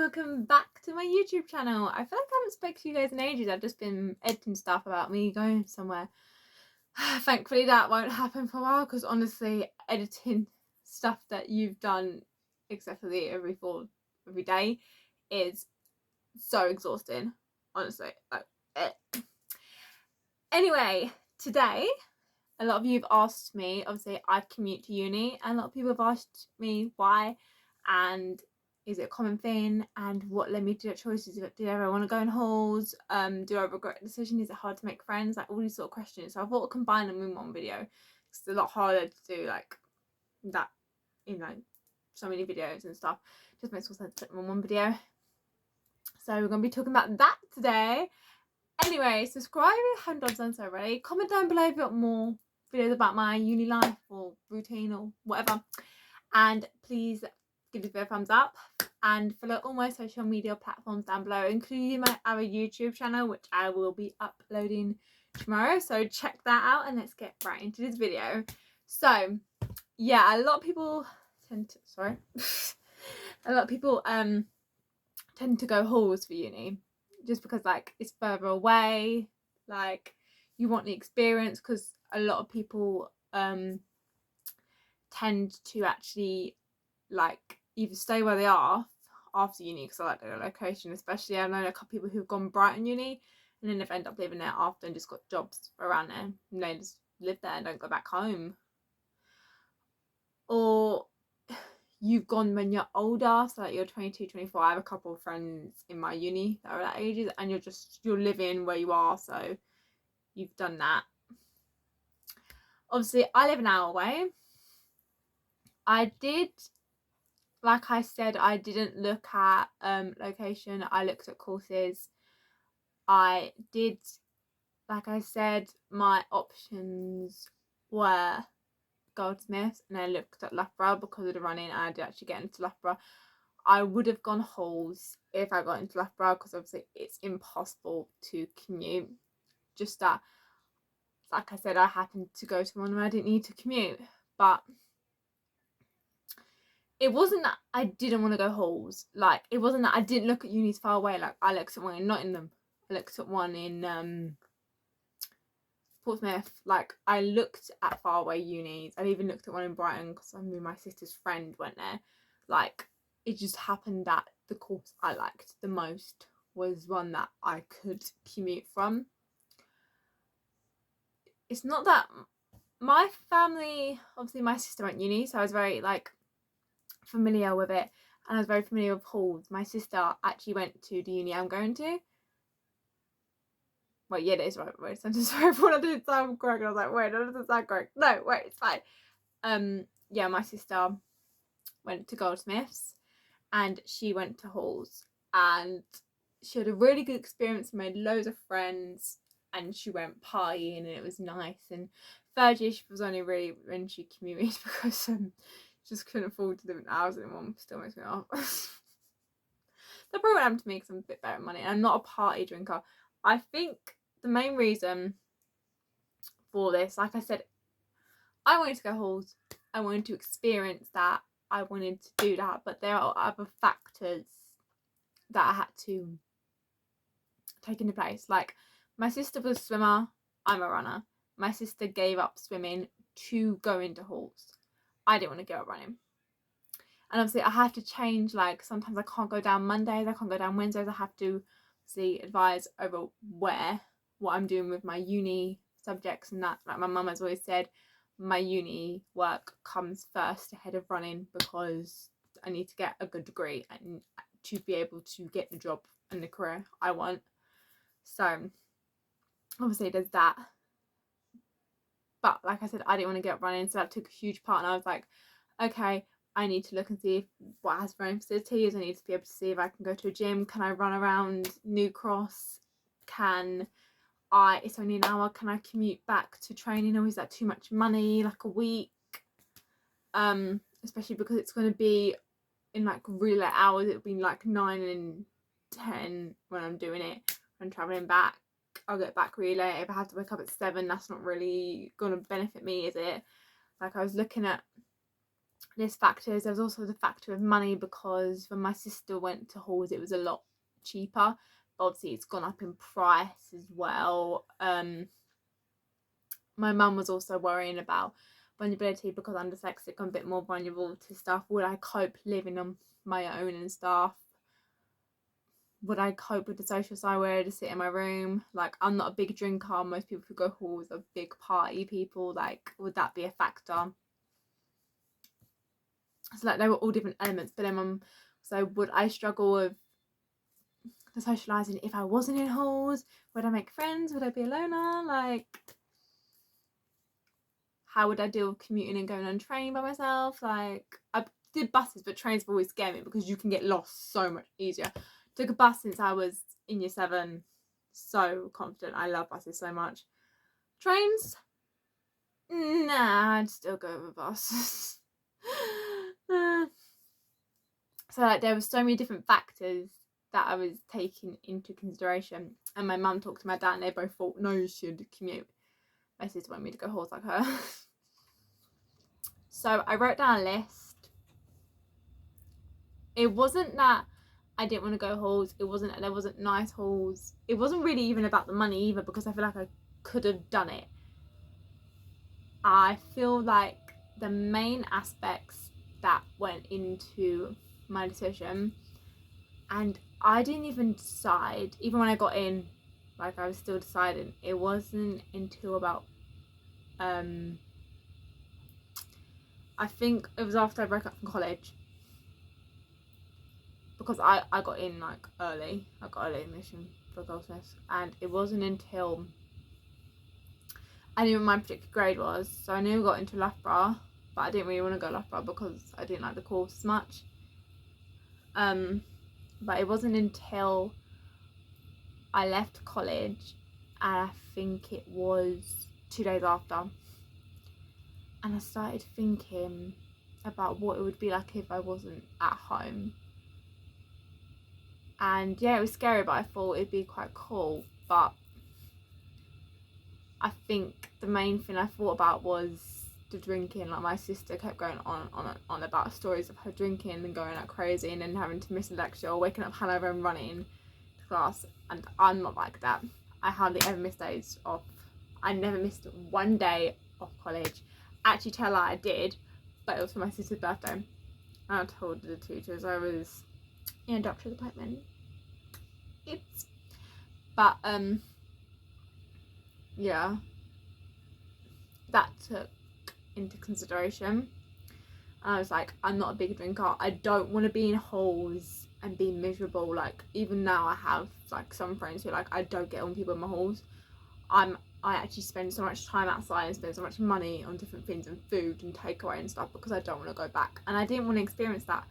welcome back to my YouTube channel. I feel like I haven't spoken to you guys in ages. I've just been editing stuff about me going somewhere. Thankfully that won't happen for a while, because honestly editing stuff that you've done except for the every day is so exhausting, honestly. Anyway, today a lot of you have asked me, obviously I commute to uni, and a lot of people have asked me why, and is it a common thing, and what led me to that choice. Did I ever want to go in halls? Do I regret the decision? Is it hard to make friends? Like all these sort of questions. So I thought I'd combine them in one video. It's a lot harder to do like that in like so many videos and stuff. It just makes more sense to put them in one video. So we're going to be talking about that today. Anyway, subscribe if you haven't done so already. Comment down below if you want more videos about my uni life or routine or whatever. And please give this video a thumbs up. And follow all my social media platforms down below, including my other YouTube channel, which I will be uploading tomorrow. So check that out, and let's get right into this video. So yeah, a lot of people tend to go halls for uni, just because like it's further away, like you want the experience, because a lot of people tend to actually like either stay where they are after uni because I like their location. Especially I know a couple people who've gone Brighton uni and then they've ended up living there after and just got jobs around there, and they just live there and don't go back home. Or you've gone when you're older, so like you're 22, 24. I have a couple of friends in my uni that are that ages, and you're living where you are, so you've done that. Obviously I live an hour away. I did, like I said, I didn't look at location. I looked at courses. I did, like I said, my options were Goldsmiths, and I looked at Loughborough because of the running, and I did actually get into Loughborough. I would have gone halls if I got into Loughborough, because obviously it's impossible to commute. Just that, like I said, I happened to go to one where I didn't need to commute. But it wasn't that I didn't want to go halls. Like, it wasn't that I didn't look at unis far away. Like, I looked at one in Nottingham. I looked at one in Portsmouth. Like, I looked at far away unis. I even looked at one in Brighton because I knew my sister's friend went there. Like, it just happened that the course I liked the most was one that I could commute from. It's not that my family, obviously my sister went uni, so I was very like familiar with it, and I was very familiar with halls. My sister actually went to the uni I'm going to. Wait, yeah, it is right. Wait, I'm sorry, I thought I didn't sound correct. I was like, wait, that doesn't sound correct. No, wait, it's fine. Yeah, my sister went to Goldsmiths, and she went to halls, and she had a really good experience, made loads of friends, and she went partying, and it was nice. And third year she was only really when she commuted because just couldn't afford to live in housing, and mum still makes me laugh. That probably happened to me because I'm a bit better at money, and I'm not a party drinker. I think the main reason for this, like I said, I wanted to go halls. I wanted to experience that. I wanted to do that, but there are other factors that I had to take into place. Like, my sister was a swimmer, I'm a runner. My sister gave up swimming to go into halls. I didn't want to give up running. And obviously I have to change, like sometimes I can't go down Mondays, I can't go down Wednesdays. I have to advise over what I'm doing with my uni subjects and that. Like my mum has always said, my uni work comes first ahead of running, because I need to get a good degree and to be able to get the job and the career I want. So obviously there's that. But like I said, I didn't want to get up running, so that took a huge part. And I was like, okay, I need to look and see what has running facilities. I need to be able to see if I can go to a gym. Can I run around New Cross? It's only an hour, can I commute back to training, or is that too much money, like a week? Especially because it's going to be in like really late hours. It'll be like 9 and 10 when I'm doing it. When I'm travelling back, I'll get back really late. If I have to wake up at 7, that's not really going to benefit me, is it? Like, I was looking at there's factors. There was also the factor of money, because when my sister went to halls, it was a lot cheaper. But obviously, it's gone up in price as well. My mum was also worrying about vulnerability, because I'm dyslexic. I'm a bit more vulnerable to stuff. Would I cope living on my own and stuff? Would I cope with the social side where I just sit in my room? Like, I'm not a big drinker. Most people who go halls are big party people. Like, would that be a factor? So like, they were all different elements. But then so would I struggle with the socialising if I wasn't in halls? Would I make friends? Would I be a loner? Like, how would I deal with commuting and going on train by myself? Like, I did buses, but trains have always scared me because you can get lost so much easier. Took a bus since I was in year 7. So confident. I love buses so much. Trains? Nah, I'd still go with a bus. So like, there were so many different factors that I was taking into consideration. And my mum talked to my dad and they both thought, no, you should commute. My sister wanted me to go horse like her. So I wrote down a list. It wasn't that I didn't want to go halls. It wasn't that there wasn't nice halls. It wasn't really even about the money either, because I feel like I could have done it. I feel like the main aspects that went into my decision, and I didn't even decide, even when I got in, like, I was still deciding. It wasn't until about I think it was after I broke up from college, because I got in like early. I got early admission for Goldsmiths, and it wasn't until I knew what my particular grade was. So I knew I got into Loughborough, but I didn't really want to go Loughborough because I didn't like the course as much. But it wasn't until I left college, and I think it was 2 days after, and I started thinking about what it would be like if I wasn't at home. And yeah, it was scary, but I thought it'd be quite cool. But I think the main thing I thought about was the drinking. Like, my sister kept going on about stories of her drinking and going like crazy, and then having to miss a lecture or waking up hungover and running to class. And I'm not like that. I hardly ever miss days off. I never missed one day of college. Actually, tell her I did, but it was for my sister's birthday. And I told the teachers I was in a doctor's appointment. But yeah, that took into consideration. And I was like, I'm not a big drinker. I don't want to be in halls and be miserable. Like, even now I have like some friends who are like, I don't get on people in my halls. I actually spend so much time outside and spend so much money on different things and food and takeaway and stuff, because I don't want to go back. And I didn't want to experience that.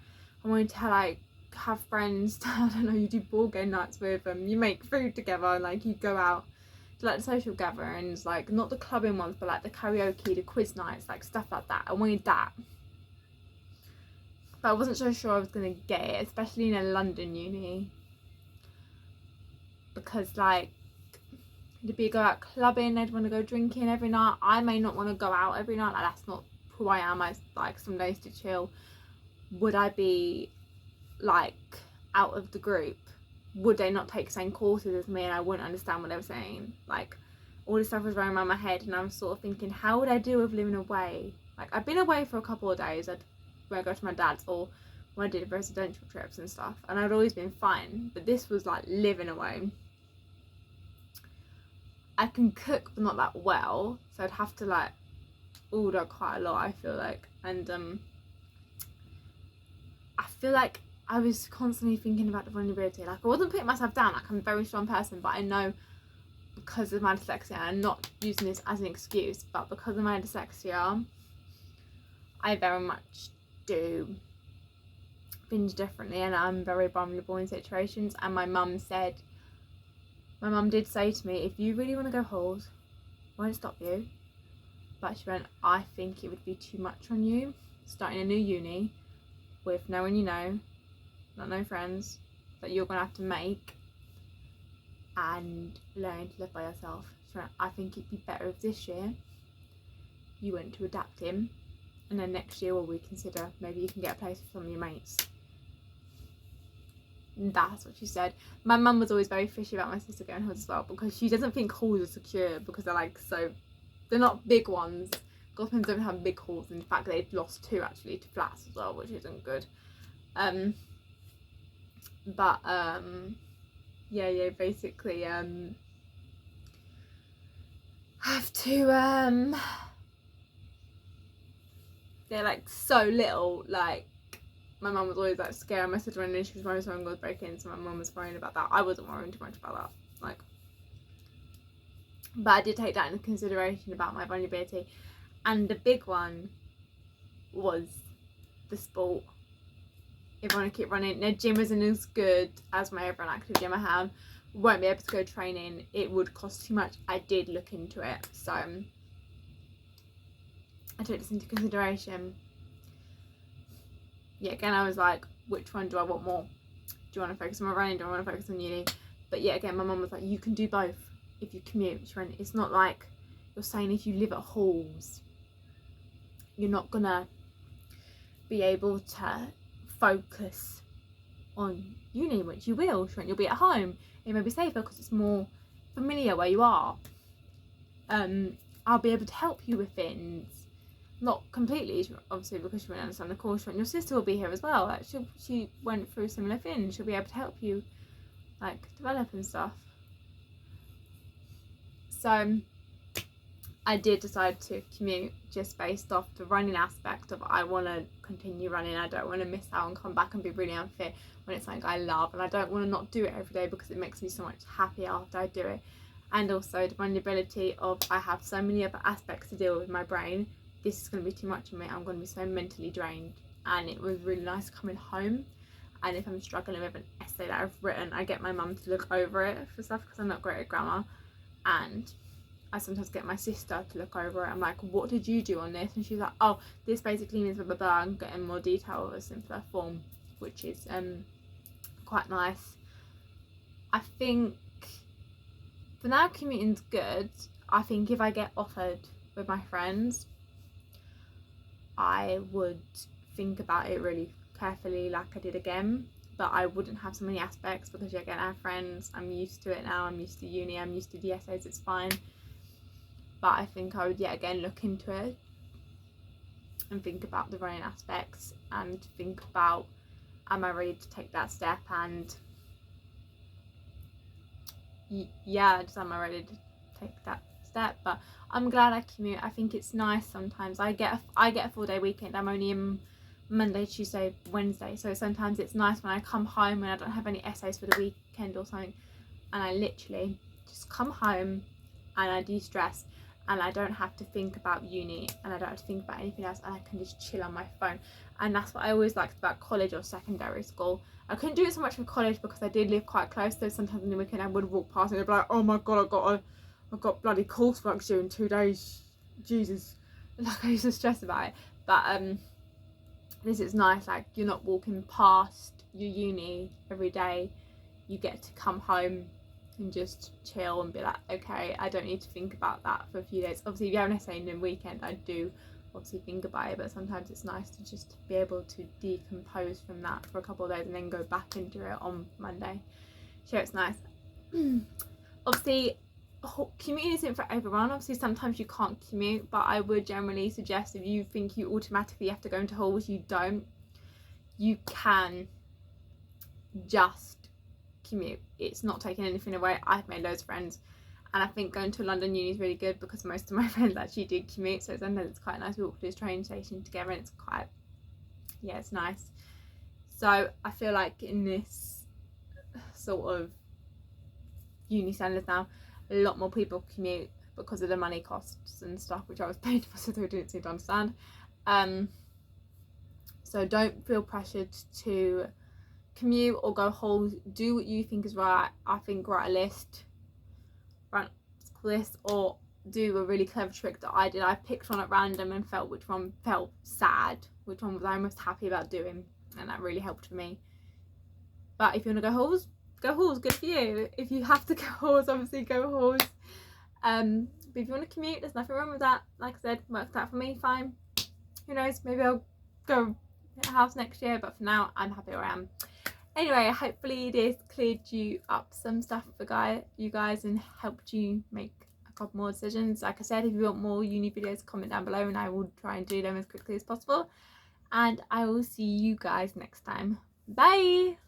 I wanted to like have friends. I don't know, you do board game nights with them, you make food together, and like you go out to like the social gatherings, like not the clubbing ones, but like the karaoke, the quiz nights, like stuff like that. I wanted that. But I wasn't so sure I was going to get it, especially in a London uni, because like, to be go out clubbing, I'd want to go drinking every night. I may not want to go out every night. Like, that's not who I am. I like some days to chill. Would I be like out of the group? Would they not take the same courses as me and I wouldn't understand what they were saying? Like, all this stuff was running around my head, and I was sort of thinking, how would I deal with living away? Like, I've been away for a couple of days when I go to my dad's, or when I did residential trips and stuff, and I'd always been fine. But this was like living away. I can cook, but not that well, so I'd have to like order quite a lot, I feel like. And I feel like I was constantly thinking about the vulnerability. Like, I wasn't putting myself down. Like, I'm a very strong person, but I know, because of my dyslexia, and I'm not using this as an excuse, but because of my dyslexia, I very much do binge differently, and I'm very vulnerable in situations. And my mum did say to me, if you really want to go halls, I won't stop you. But she went, I think it would be too much on you, starting a new uni with no one you know, not no friends, that you're going to have to make, and learning to live by yourself. She went, I think it'd be better if this year you went to adapting and then next year we'll reconsider. Maybe you can get a place with some of your mates. And that's what she said. My mum was always very fishy about my sister going halls as well, because she doesn't think halls are secure, because they're like, so they're not big ones. Gosmans don't have big halls. In fact, they've lost 2 actually to flats as well, which isn't good. Yeah, basically have to they're like so little. Like, my mum was always like scared my sister when she was worried someone was breaking in, so my mum was worrying about that. I wasn't worrying too much about that, like, but I did take that into consideration about my vulnerability. And the big one was the sport. If I want to keep running, the gym isn't as good as my other active gym I have. Won't be able to go training. It would cost too much. I did look into it, so I took this into consideration. Yeah, again, I was like, which one do I want more? Do you want to focus on my running? Do I want to focus on uni? But yeah, again, my mum was like, you can do both if you commute. It's not like you're saying if you live at halls, you're not gonna be able to focus on uni, which you will. You'll be at home. It may be safer because it's more familiar where you are. I'll be able to help you with things. Not completely, obviously, because she won't understand the course. Your sister will be here as well. Like, she went through similar things. She'll be able to help you, like, develop and stuff. So I did decide to commute just based off the running aspect of, I want to continue running. I don't want to miss out and come back and be really unfit when it's something I love, and I don't want to not do it every day because it makes me so much happier after I do it. And also the vulnerability of, I have so many other aspects to deal with my brain. This is going to be too much for me. I'm going to be so mentally drained. And it was really nice coming home, and if I'm struggling with an essay that I've written, I get my mum to look over it for stuff, because I'm not great at grammar, and I sometimes get my sister to look over it. I'm like, what did you do on this? And she's like, oh, this basically means blah blah blah, and getting more detail of a simpler form, which is quite nice. I think for now commuting's good. I think if I get offered with my friends, I would think about it really carefully, like I did again, but I wouldn't have so many aspects, because again, I have friends, I'm used to it now, I'm used to uni, I'm used to the essays, it's fine. But I think I would yet again look into it and think about the running aspects, and think about, am I ready to take that step? And yeah, just am I ready to take that step? But I'm glad I commute. I think it's nice sometimes. I get a full day weekend. I'm only in Monday, Tuesday, Wednesday, so sometimes it's nice when I come home and I don't have any essays for the weekend or something, and I literally just come home and I de-stress, and I don't have to think about uni, and I don't have to think about anything else, and I can just chill on my phone. And that's what I always liked about college or secondary school. I couldn't do it so much with college because I did live quite close, so sometimes on the weekend I would walk past and I'd be like, oh my god, I've got bloody coursework due in 2 days, Jesus. Like, I used to stress about it. But this is nice, like, you're not walking past your uni every day. You get to come home and just chill and be like, okay, I don't need to think about that for a few days. Obviously, if you have an essay in the weekend, I do obviously think about it, but sometimes it's nice to just be able to decompose from that for a couple of days and then go back into it on Monday. So it's nice. Obviously, commuting isn't for everyone. Obviously, sometimes you can't commute, but I would generally suggest, if you think you automatically have to go into halls, you don't. You can just commute. It's not taking anything away. I've made loads of friends, and I think going to a London uni is really good because most of my friends actually do commute, so sometimes it's quite nice. We walk to this train station together, and it's quite, yeah, it's nice. So I feel like in this sort of uni standards now, a lot more people commute because of the money costs and stuff, which I was paying for, so I didn't seem to understand. So don't feel pressured to commute or go halls. Do what you think is right. I think write a list, or do a really clever trick that I did. I picked one at random and felt which one felt sad, which one was I most happy about doing, and that really helped for me. But if you want to go halls, good for you. If you have to go halls, obviously go halls. But if you want to commute, there's nothing wrong with that. Like I said, worked out for me fine. If Who knows, maybe I'll go house next year, but for now I'm happy where I am. Anyway, hopefully this cleared you up some stuff for you guys and helped you make a couple more decisions. Like I said, if you want more uni videos, comment down below and I will try and do them as quickly as possible. And I will see you guys next time. Bye!